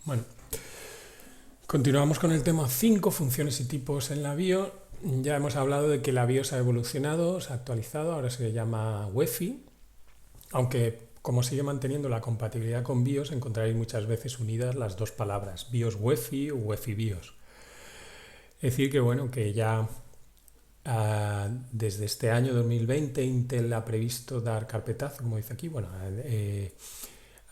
Bueno, continuamos con el tema 5, funciones y tipos en la BIOS. Ya hemos hablado de que la BIOS ha evolucionado, se ha actualizado, ahora se llama UEFI, aunque como sigue manteniendo la compatibilidad con BIOS, encontraréis muchas veces unidas las dos palabras, BIOS UEFI o UEFI BIOS. Es decir, que bueno, que ya desde este año 2020 Intel ha previsto dar carpetazo, como dice aquí, bueno,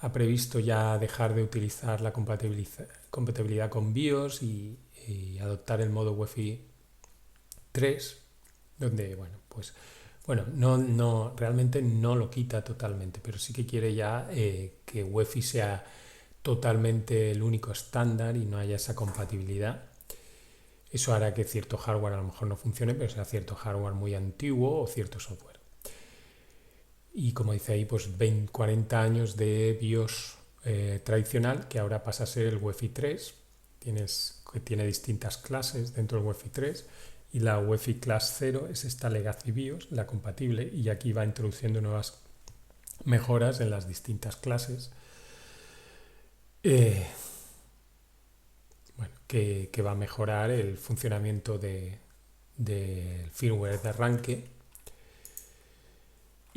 ha previsto ya dejar de utilizar la compatibilidad con BIOS y adoptar el modo UEFI 3, donde, bueno, pues, bueno, realmente no lo quita totalmente, pero sí que quiere ya que UEFI sea totalmente el único estándar y no haya esa compatibilidad. Eso hará que cierto hardware a lo mejor no funcione, pero sea cierto hardware muy antiguo o cierto software. Y como dice ahí, pues 20, 40 años de BIOS tradicional que ahora pasa a ser el UEFI 3. Que tiene distintas clases dentro del UEFI 3 y la UEFI Class 0 es esta Legacy BIOS, la compatible, y aquí va introduciendo nuevas mejoras en las distintas clases bueno, que va a mejorar el funcionamiento del firmware de arranque.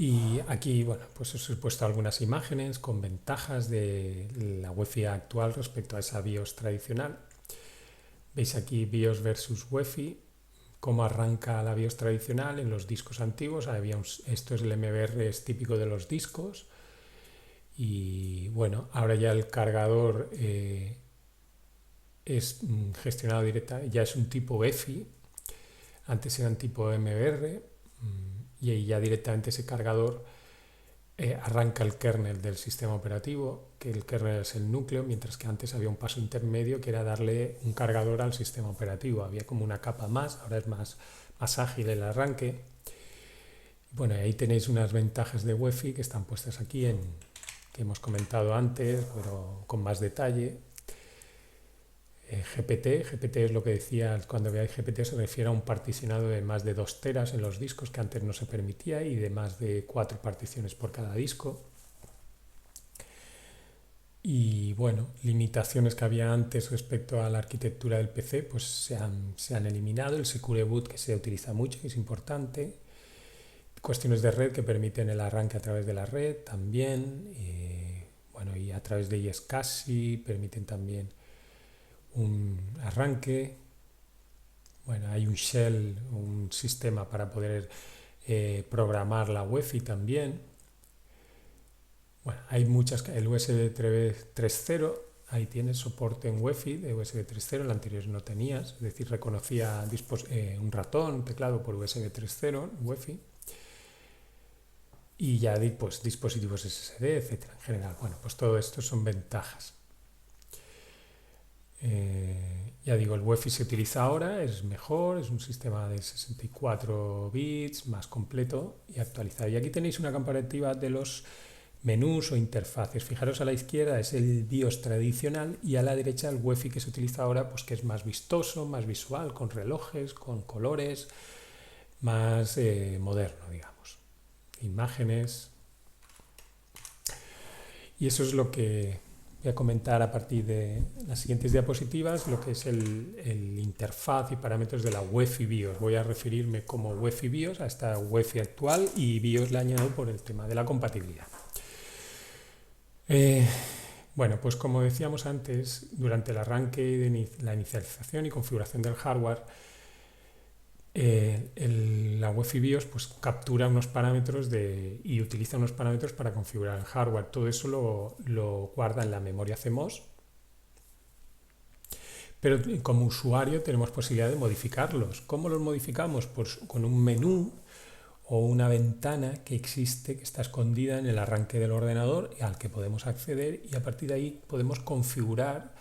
Y aquí, bueno, pues os he puesto algunas imágenes con ventajas de la UEFI actual respecto a esa BIOS tradicional. Veis aquí BIOS versus UEFI, cómo arranca la BIOS tradicional en los discos antiguos. Esto es el MBR, es típico de los discos. Y bueno, ahora ya el cargador es gestionado directa, ya es un tipo EFI, antes era un tipo MBR, y ahí ya directamente ese cargador arranca el kernel del sistema operativo, que el kernel es el núcleo, mientras que antes había un paso intermedio que era darle un cargador al sistema operativo. Había como una capa más, ahora es más ágil el arranque. Bueno, ahí tenéis unas ventajas de UEFI que están puestas aquí, que hemos comentado antes, pero con más detalle. GPT es lo que decía, cuando veáis GPT se refiere a un particionado de más de 2 teras en los discos, que antes no se permitía, y de más de 4 particiones por cada disco. Y bueno, limitaciones que había antes respecto a la arquitectura del PC pues se han eliminado. El Secure Boot, que se utiliza mucho, que es importante. Cuestiones de red que permiten el arranque a través de la red también. Bueno, y a través de iSCSI permiten también un arranque. Bueno, hay un shell, un sistema para poder programar la UEFI también. Bueno, hay muchas, el USB 3.0, ahí tienes soporte en UEFI de USB 3.0, el anterior no tenías, es decir, reconocía un ratón, un teclado por USB 3.0, UEFI, y ya pues dispositivos SSD, etcétera, en general. Bueno, pues todo esto son ventajas. Ya digo, el UEFI se utiliza ahora, es mejor, es un sistema de 64 bits, más completo y actualizado. Y aquí tenéis una comparativa de los menús o interfaces. Fijaros, a la izquierda es el BIOS tradicional y a la derecha el UEFI que se utiliza ahora, pues que es más vistoso, más visual, con relojes, con colores, más moderno, digamos. Imágenes. Y eso es lo que voy a comentar a partir de las siguientes diapositivas, lo que es el interfaz y parámetros de la UEFI BIOS. Voy a referirme como UEFI BIOS a esta UEFI actual y BIOS le añado por el tema de la compatibilidad. Bueno, pues como decíamos antes, durante el arranque de la inicialización y configuración del hardware, la UEFI BIOS pues, captura unos parámetros y utiliza unos parámetros para configurar el hardware. Todo eso lo guarda en la memoria CMOS, pero como usuario tenemos posibilidad de modificarlos. ¿Cómo los modificamos? Pues con un menú o una ventana que existe, que está escondida en el arranque del ordenador y al que podemos acceder, y a partir de ahí podemos configurar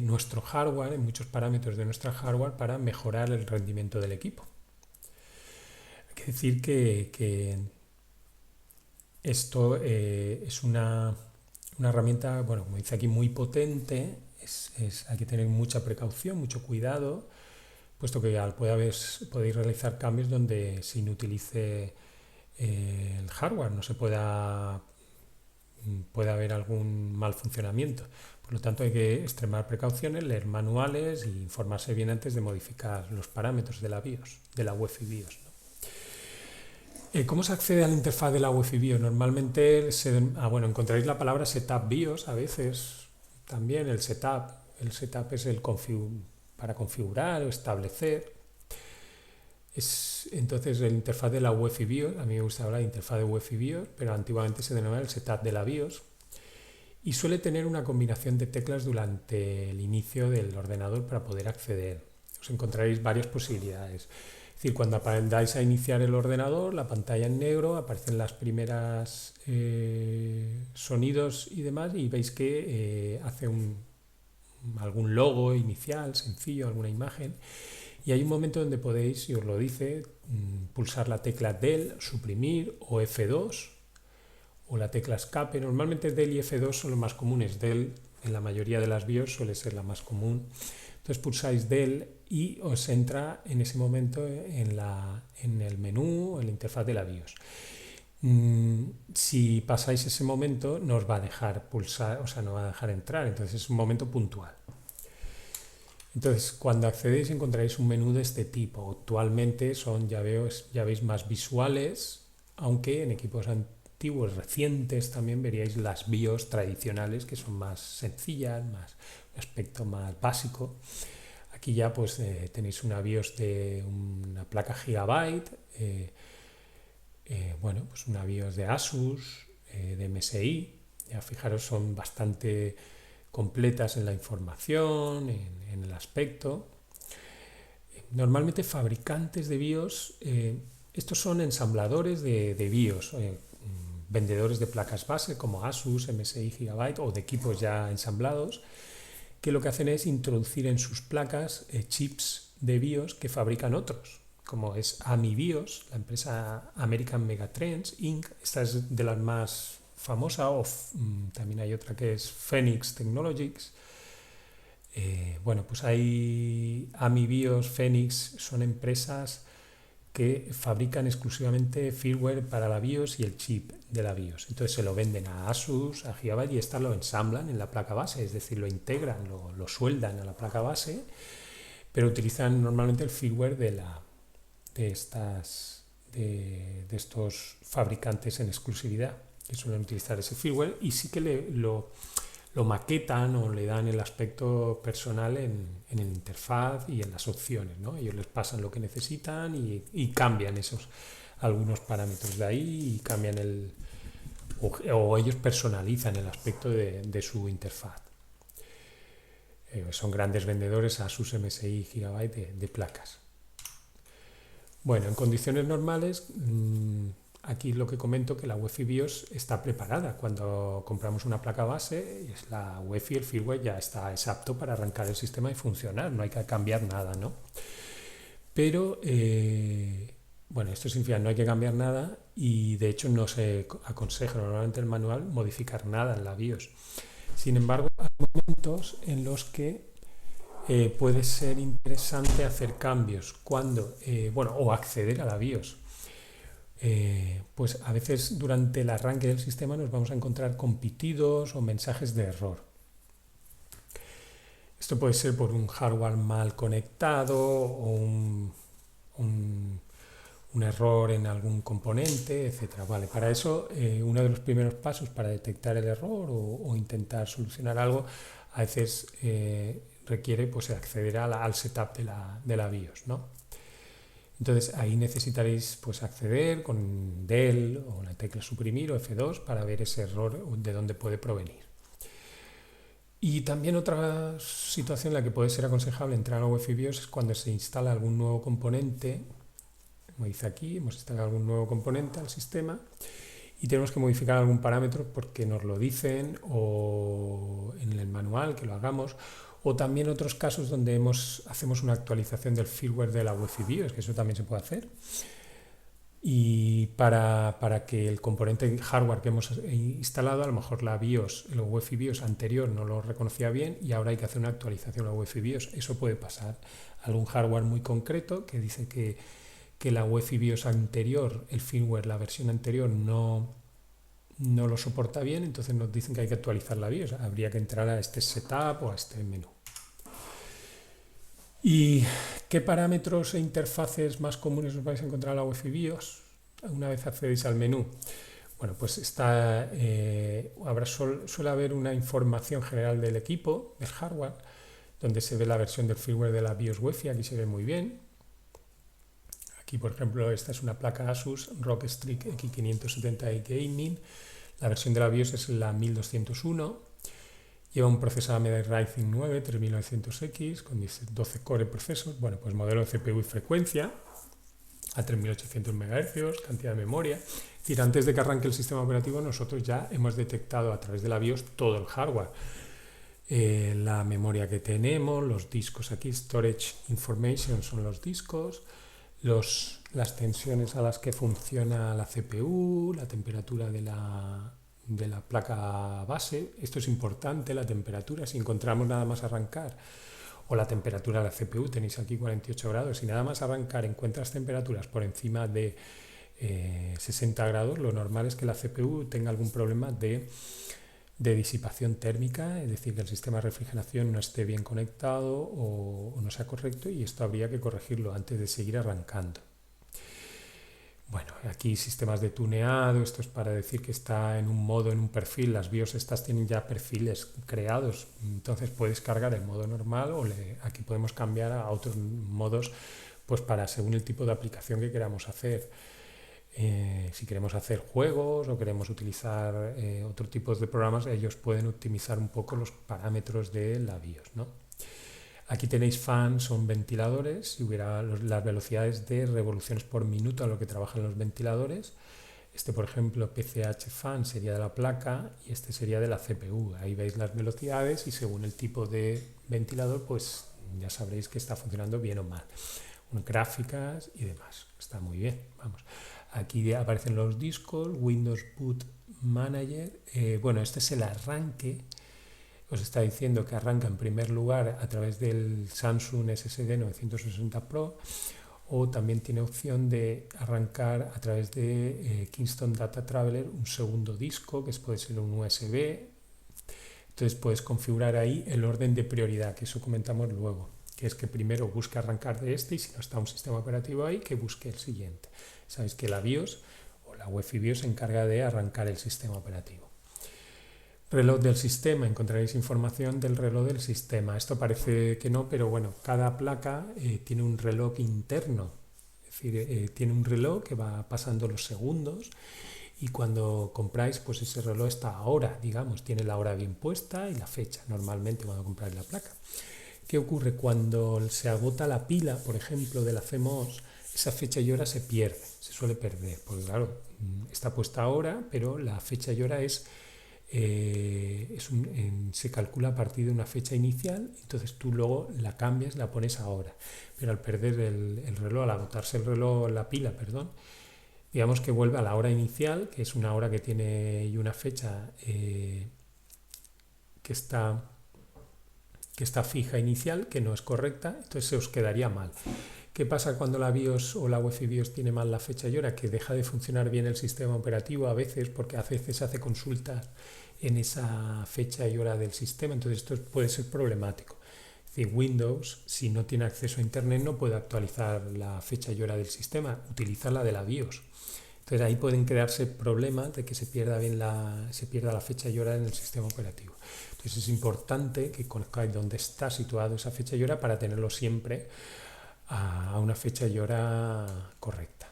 nuestro hardware, en muchos parámetros de nuestro hardware, para mejorar el rendimiento del equipo. Hay que decir que esto es una herramienta, bueno, como dice aquí, muy potente. Hay que tener mucha precaución, mucho cuidado, puesto que podéis realizar cambios donde se inutilice el hardware, no se puede haber algún mal funcionamiento. Por lo tanto hay que extremar precauciones, leer manuales e informarse bien antes de modificar los parámetros de la BIOS, de la UEFI BIOS, ¿no? ¿Cómo se accede a la interfaz de la UEFI BIOS? Normalmente bueno, encontraréis la palabra setup BIOS a veces también, el setup. El setup es para configurar o establecer. Entonces la interfaz de la UEFI BIOS, a mí me gusta hablar de interfaz de UEFI BIOS, pero antiguamente se denominaba el setup de la BIOS y suele tener una combinación de teclas durante el inicio del ordenador para poder acceder. Os encontraréis varias posibilidades. Es decir, cuando aprendáis a iniciar el ordenador, la pantalla en negro, aparecen las primeras sonidos y demás y veis que hace algún logo inicial, sencillo, alguna imagen. Y hay un momento donde podéis, si os lo dice, pulsar la tecla del, suprimir o F2 o la tecla escape. Normalmente del y F2 son los más comunes. Del en la mayoría de las BIOS suele ser la más común. Entonces pulsáis del y os entra en ese momento en el menú, en la interfaz de la BIOS. Si pasáis ese momento no os va a dejar pulsar, o sea, no va a dejar entrar, entonces es un momento puntual. Entonces, cuando accedéis encontraréis un menú de este tipo. Actualmente son, ya veis, más visuales, aunque en equipos antiguos, recientes, también veríais las BIOS tradicionales, que son más sencillas, más un aspecto más básico. Aquí ya pues tenéis una BIOS de una placa Gigabyte, bueno, pues una BIOS de Asus, de MSI. Ya fijaros, son bastante completas en la información, en el aspecto. Normalmente fabricantes de BIOS, estos son ensambladores de BIOS, vendedores de placas base como Asus, MSI, Gigabyte o de equipos ya ensamblados, que lo que hacen es introducir en sus placas chips de BIOS que fabrican otros, como es AMI BIOS, la empresa American Megatrends Inc. Esta es de las más famosas, también hay otra que es Phoenix Technologies. Bueno, pues hay AMI BIOS, Phoenix, son empresas que fabrican exclusivamente firmware para la BIOS y el chip de la BIOS. Entonces se lo venden a Asus, a Gigabyte y estas lo ensamblan en la placa base, es decir, lo integran, lo sueldan a la placa base, pero utilizan normalmente el firmware de estos fabricantes en exclusividad, que suelen utilizar ese firmware y sí que lo maquetan o le dan el aspecto personal en la interfaz y en las opciones, ¿no? Ellos les pasan lo que necesitan y cambian algunos parámetros de ahí y cambian o ellos personalizan el aspecto de su interfaz. Son grandes vendedores a Asus, MSI, Gigabyte de placas. Bueno, en condiciones normales, aquí lo que comento que la UEFI BIOS está preparada. Cuando compramos una placa base, es la UEFI, el firmware ya está apto para arrancar el sistema y funcionar, no hay que cambiar nada, ¿no? Pero, bueno, esto significa no hay que cambiar nada y de hecho no se aconseja normalmente el manual modificar nada en la BIOS. Sin embargo, hay momentos en los que puede ser interesante hacer cambios bueno, o acceder a la BIOS. Pues a veces durante el arranque del sistema nos vamos a encontrar con pitidos o mensajes de error. Esto puede ser por un hardware mal conectado o un error en algún componente, etc. Vale, para eso uno de los primeros pasos para detectar el error o intentar solucionar algo a veces requiere pues, acceder al setup de la BIOS, ¿no? Entonces ahí necesitaréis pues, acceder con del o la tecla suprimir o F2 para ver ese error de dónde puede provenir. Y también otra situación en la que puede ser aconsejable entrar a UEFI BIOS es cuando se instala algún nuevo componente. Como dice aquí, hemos instalado algún nuevo componente al sistema y tenemos que modificar algún parámetro porque nos lo dicen o en el manual que lo hagamos, o también otros casos donde hacemos una actualización del firmware de la UEFI BIOS, que eso también se puede hacer. Y para que el componente hardware que hemos instalado, a lo mejor la BIOS, el UEFI BIOS anterior no lo reconocía bien y ahora hay que hacer una actualización a la UEFI BIOS. Eso puede pasar. Algún hardware muy concreto que dice que la UEFI BIOS anterior, el firmware, la versión anterior no no lo soporta bien, entonces nos dicen que hay que actualizar la BIOS. Habría que entrar a este setup o a este menú. ¿Y qué parámetros e interfaces más comunes os vais a encontrar en la UEFI BIOS una vez accedéis al menú? Bueno, pues suele haber una información general del equipo, del hardware, donde se ve la versión del firmware de la BIOS UEFI. Aquí se ve muy bien. Aquí, por ejemplo, esta es una placa Asus ROG Strix X570 Gaming. La versión de la BIOS es la 1201. Lleva un procesador AMD Ryzen 9 3900X con 12 core procesos. Bueno, pues modelo de CPU y frecuencia a 3800 MHz, cantidad de memoria. Es decir, antes de que arranque el sistema operativo, nosotros ya hemos detectado a través de la BIOS todo el hardware. La memoria que tenemos, los discos aquí, Storage Information son los discos, las tensiones a las que funciona la CPU, la temperatura de la placa base. Esto es importante, la temperatura. Si encontramos nada más arrancar, o la temperatura de la CPU, tenéis aquí 48 grados, si nada más arrancar encuentras temperaturas por encima de 60 grados, lo normal es que la CPU tenga algún problema de disipación térmica, es decir, que el sistema de refrigeración no esté bien conectado o no sea correcto, y esto habría que corregirlo antes de seguir arrancando. Bueno, aquí sistemas de tuneado, esto es para decir que está en un modo, en un perfil. Las BIOS estas tienen ya perfiles creados, entonces puedes cargar el modo normal o aquí podemos cambiar a otros modos, pues para según el tipo de aplicación que queramos hacer. Si queremos hacer juegos o queremos utilizar otro tipo de programas, ellos pueden optimizar un poco los parámetros de la BIOS, ¿no? Aquí tenéis fans, son ventiladores, si hubiera las velocidades de revoluciones por minuto a lo que trabajan los ventiladores. Este, por ejemplo, PCH fan sería de la placa y este sería de la CPU. Ahí veis las velocidades y según el tipo de ventilador, pues ya sabréis que está funcionando bien o mal. Gráficas y demás. Está muy bien, vamos. Aquí aparecen los discos, Windows Boot Manager. Bueno, este es el arranque. Os está diciendo que arranca en primer lugar a través del Samsung SSD 960 Pro, o también tiene opción de arrancar a través de Kingston Data Traveler un segundo disco, que puede ser un USB. Entonces puedes configurar ahí el orden de prioridad, que eso comentamos luego, que es que primero busque arrancar de este, y si no está un sistema operativo ahí, que busque el siguiente. Sabéis que la BIOS o la UEFI BIOS se encarga de arrancar el sistema operativo. Reloj del sistema, encontraréis información del reloj del sistema. Esto parece que no, pero bueno, cada placa tiene un reloj interno, es decir, tiene un reloj que va pasando los segundos, y cuando compráis, pues ese reloj está a hora, digamos, tiene la hora bien puesta y la fecha, normalmente cuando compráis la placa. ¿Qué ocurre? Cuando se agota la pila, por ejemplo, de la CMOS, esa fecha y hora se pierde, se suele perder, porque claro, está puesta a hora, pero la fecha y hora se calcula a partir de una fecha inicial, entonces tú luego la cambias, la pones ahora, pero al perder el reloj, al agotarse el reloj, la pila, perdón, digamos que vuelve a la hora inicial, que es una hora que tiene y una fecha que está fija inicial, que no es correcta, entonces se os quedaría mal. ¿Qué pasa cuando la BIOS o la UEFI BIOS tiene mal la fecha y hora? Que deja de funcionar bien el sistema operativo a veces, porque a veces hace consultas en esa fecha y hora del sistema, entonces esto puede ser problemático. Es decir, Windows, si no tiene acceso a Internet, no puede actualizar la fecha y hora del sistema, utiliza la de la BIOS. Entonces ahí pueden crearse problemas de que se pierda la fecha y hora en el sistema operativo. Entonces es importante que conozcáis dónde está situado esa fecha y hora para tenerlo siempre a una fecha y hora correcta.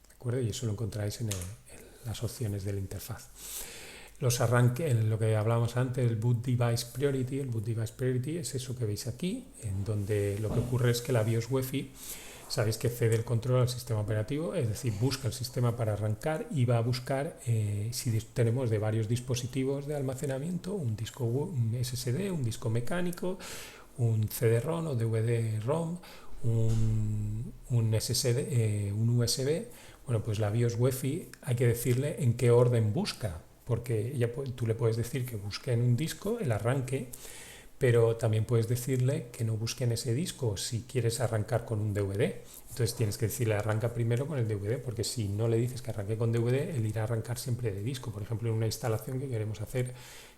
¿De acuerdo? Y eso lo encontráis en las opciones de la interfaz. Los arranques, en lo que hablábamos antes, el Boot Device Priority. El Boot Device Priority es eso que veis aquí, en donde lo que ocurre es que la BIOS UEFI, sabéis que cede el control al sistema operativo, es decir, busca el sistema para arrancar y va a buscar, si tenemos de varios dispositivos de almacenamiento, un disco un SSD, un disco mecánico, un CD-ROM o DVD-ROM, un SSD, un USB. Bueno, pues la BIOS UEFI hay que decirle en qué orden busca, porque tú le puedes decir que busque en un disco el arranque, pero también puedes decirle que no busque en ese disco si quieres arrancar con un DVD. Entonces tienes que decirle arranca primero con el DVD, porque si no le dices que arranque con DVD, él irá a arrancar siempre de disco. Por ejemplo, en una instalación que queremos hacer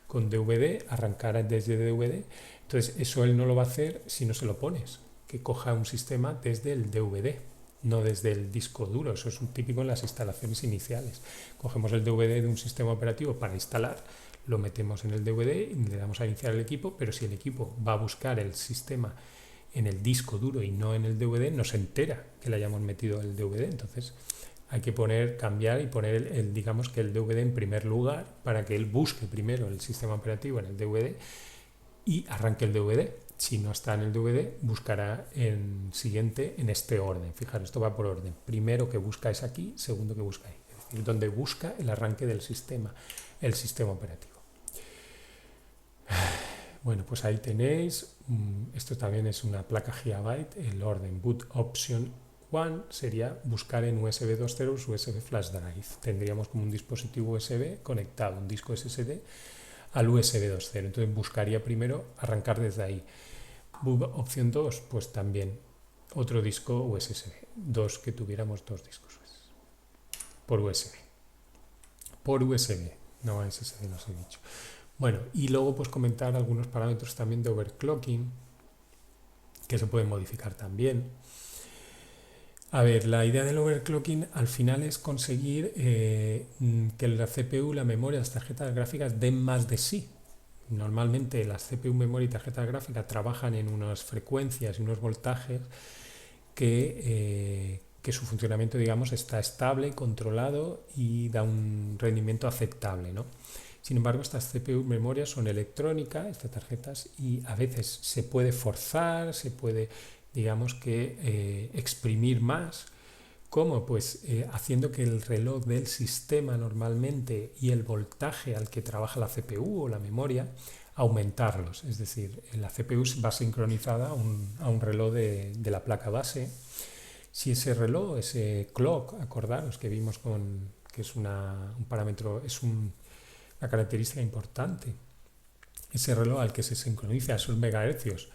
con DVD, arrancar desde DVD. Entonces eso él no lo va a hacer si no se lo pones, que coja un sistema desde el DVD, no desde el disco duro. Eso es un típico en las instalaciones iniciales. Cogemos el DVD de un sistema operativo para instalar, lo metemos en el DVD y le damos a iniciar el equipo, pero si el equipo va a buscar el sistema en el disco duro y no en el DVD, no se entera que le hayamos metido el DVD. Entonces hay que cambiar y poner digamos que el DVD en primer lugar para que él busque primero el sistema operativo en el DVD y arranque el DVD. Si no está en el DVD, buscará en siguiente en este orden. Fijaros, esto va por orden. Primero que busca es aquí, segundo que busca ahí. Es decir, donde busca el arranque del sistema, el sistema operativo. Bueno, pues ahí tenéis. Esto también es una placa Gigabyte. El orden boot option 1 sería buscar en USB 2.0 USB flash drive. Tendríamos como un dispositivo USB conectado, un disco SSD al USB 2.0. Entonces buscaría primero arrancar desde ahí. Opción 2, pues también otro disco USB. Que tuviéramos dos discos por USB. Por USB, no SSD, no os he dicho. Bueno, y luego pues comentar algunos parámetros también de overclocking que se pueden modificar también. A ver, la idea del overclocking al final es conseguir que la CPU, la memoria, las tarjetas gráficas den más de sí. Normalmente las CPU, memoria y tarjetas gráficas trabajan en unas frecuencias y unos voltajes que su funcionamiento, digamos, está estable, controlado y da un rendimiento aceptable, ¿no? Sin embargo, estas CPU memorias son electrónicas, estas tarjetas, y a veces se puede forzar, se puede, digamos que, exprimir más. ¿Cómo? Pues haciendo que el reloj del sistema normalmente y el voltaje al que trabaja la CPU o la memoria, aumentarlos. Es decir, la CPU va sincronizada a un reloj de la placa base. Si ese reloj, ese clock, acordaros que vimos que es un parámetro, es una característica importante, ese reloj al que se sincroniza a esos megahercios,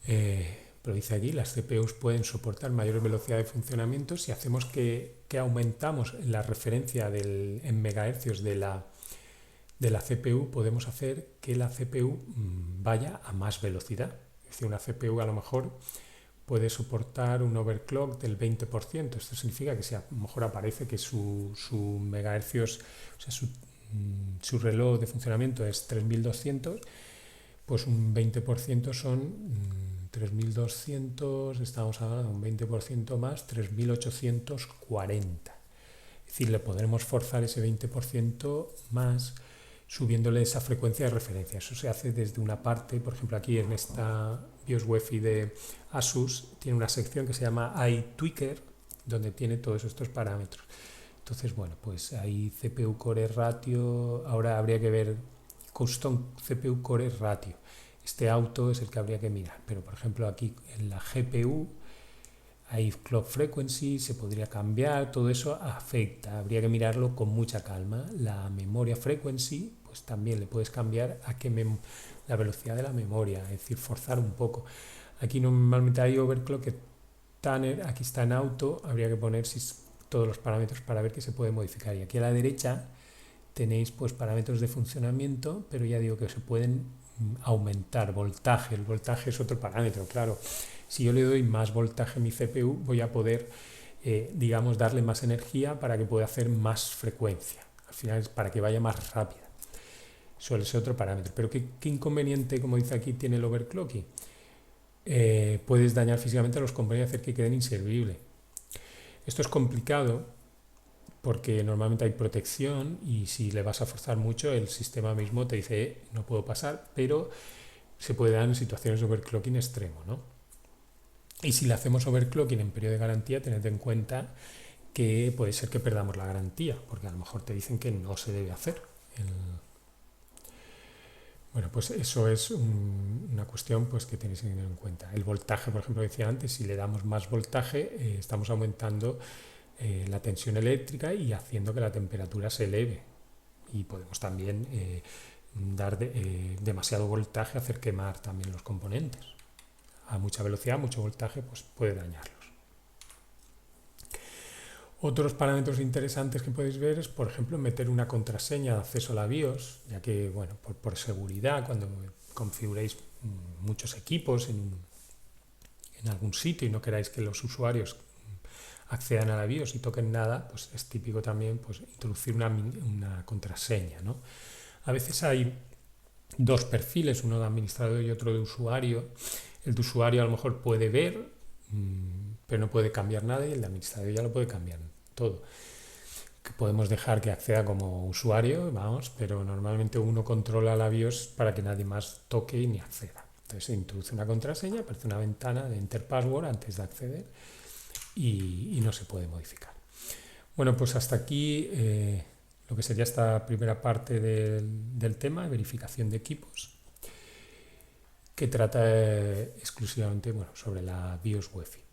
pero dice aquí, las CPUs pueden soportar mayor velocidad de funcionamiento si hacemos que aumentamos la referencia en megahercios de la CPU, podemos hacer que la CPU vaya a más velocidad. Es decir, una CPU a lo mejor puede soportar un overclock del 20%. Esto significa que si a lo mejor aparece que su megahercios, o sea, su reloj de funcionamiento es 3200, pues un 20% son 3200, estamos hablando de un 20% más, 3840. Es decir, le podremos forzar ese 20% más subiéndole esa frecuencia de referencia. Eso se hace desde una parte, por ejemplo, aquí en esta BIOS UEFI de Asus tiene una sección que se llama iTweaker, donde tiene todos estos parámetros. Entonces, bueno, pues ahí CPU Core Ratio, ahora habría que ver Custom CPU Core Ratio. Este auto es el que habría que mirar, pero por ejemplo aquí en la GPU hay Clock Frequency, se podría cambiar, todo eso afecta, habría que mirarlo con mucha calma. La memoria frequency, pues también le puedes cambiar a la velocidad de la memoria, es decir, forzar un poco. Aquí normalmente hay overclock, aquí está en auto, habría que poner todos los parámetros para ver qué se puede modificar. Y aquí a la derecha tenéis pues parámetros de funcionamiento, pero ya digo que se pueden aumentar. Voltaje, el voltaje es otro parámetro, claro. Si yo le doy más voltaje a mi CPU, voy a poder, digamos, darle más energía para que pueda hacer más frecuencia. Al final es para que vaya más rápida. Suele ser otro parámetro. Pero ¿qué inconveniente, como dice aquí, tiene el overclocking? Puedes dañar físicamente a los componentes y hacer que queden inservibles. Esto es complicado porque normalmente hay protección y si le vas a forzar mucho, el sistema mismo te dice no puedo pasar, pero se puede dar en situaciones de overclocking extremo, ¿no? Y si le hacemos overclocking en periodo de garantía, tened en cuenta que puede ser que perdamos la garantía, porque a lo mejor te dicen que no se debe hacer. Bueno, pues eso es una cuestión pues, que tenéis que tener en cuenta. El voltaje, por ejemplo, decía antes, si le damos más voltaje, estamos aumentando la tensión eléctrica y haciendo que la temperatura se eleve. Y podemos también dar demasiado voltaje, hacer quemar también los componentes. A mucha velocidad, mucho voltaje, pues puede dañarlos. Otros parámetros interesantes que podéis ver es, por ejemplo, meter una contraseña de acceso a la BIOS, ya que, bueno, por seguridad, cuando configuréis muchos equipos en algún sitio y no queráis que los usuarios accedan a la BIOS y toquen nada, pues es típico también pues, introducir una contraseña, ¿no? A veces hay dos perfiles, uno de administrador y otro de usuario. El de usuario a lo mejor puede ver, pero no puede cambiar nada, y el de administrador ya lo puede cambiar todo. Que podemos dejar que acceda como usuario, vamos, pero normalmente uno controla la BIOS para que nadie más toque ni acceda. Entonces se introduce una contraseña, aparece una ventana de Enter Password antes de acceder y no se puede modificar. Bueno, pues hasta aquí lo que sería esta primera parte del tema, verificación de equipos, que trata exclusivamente sobre la BIOS UEFI.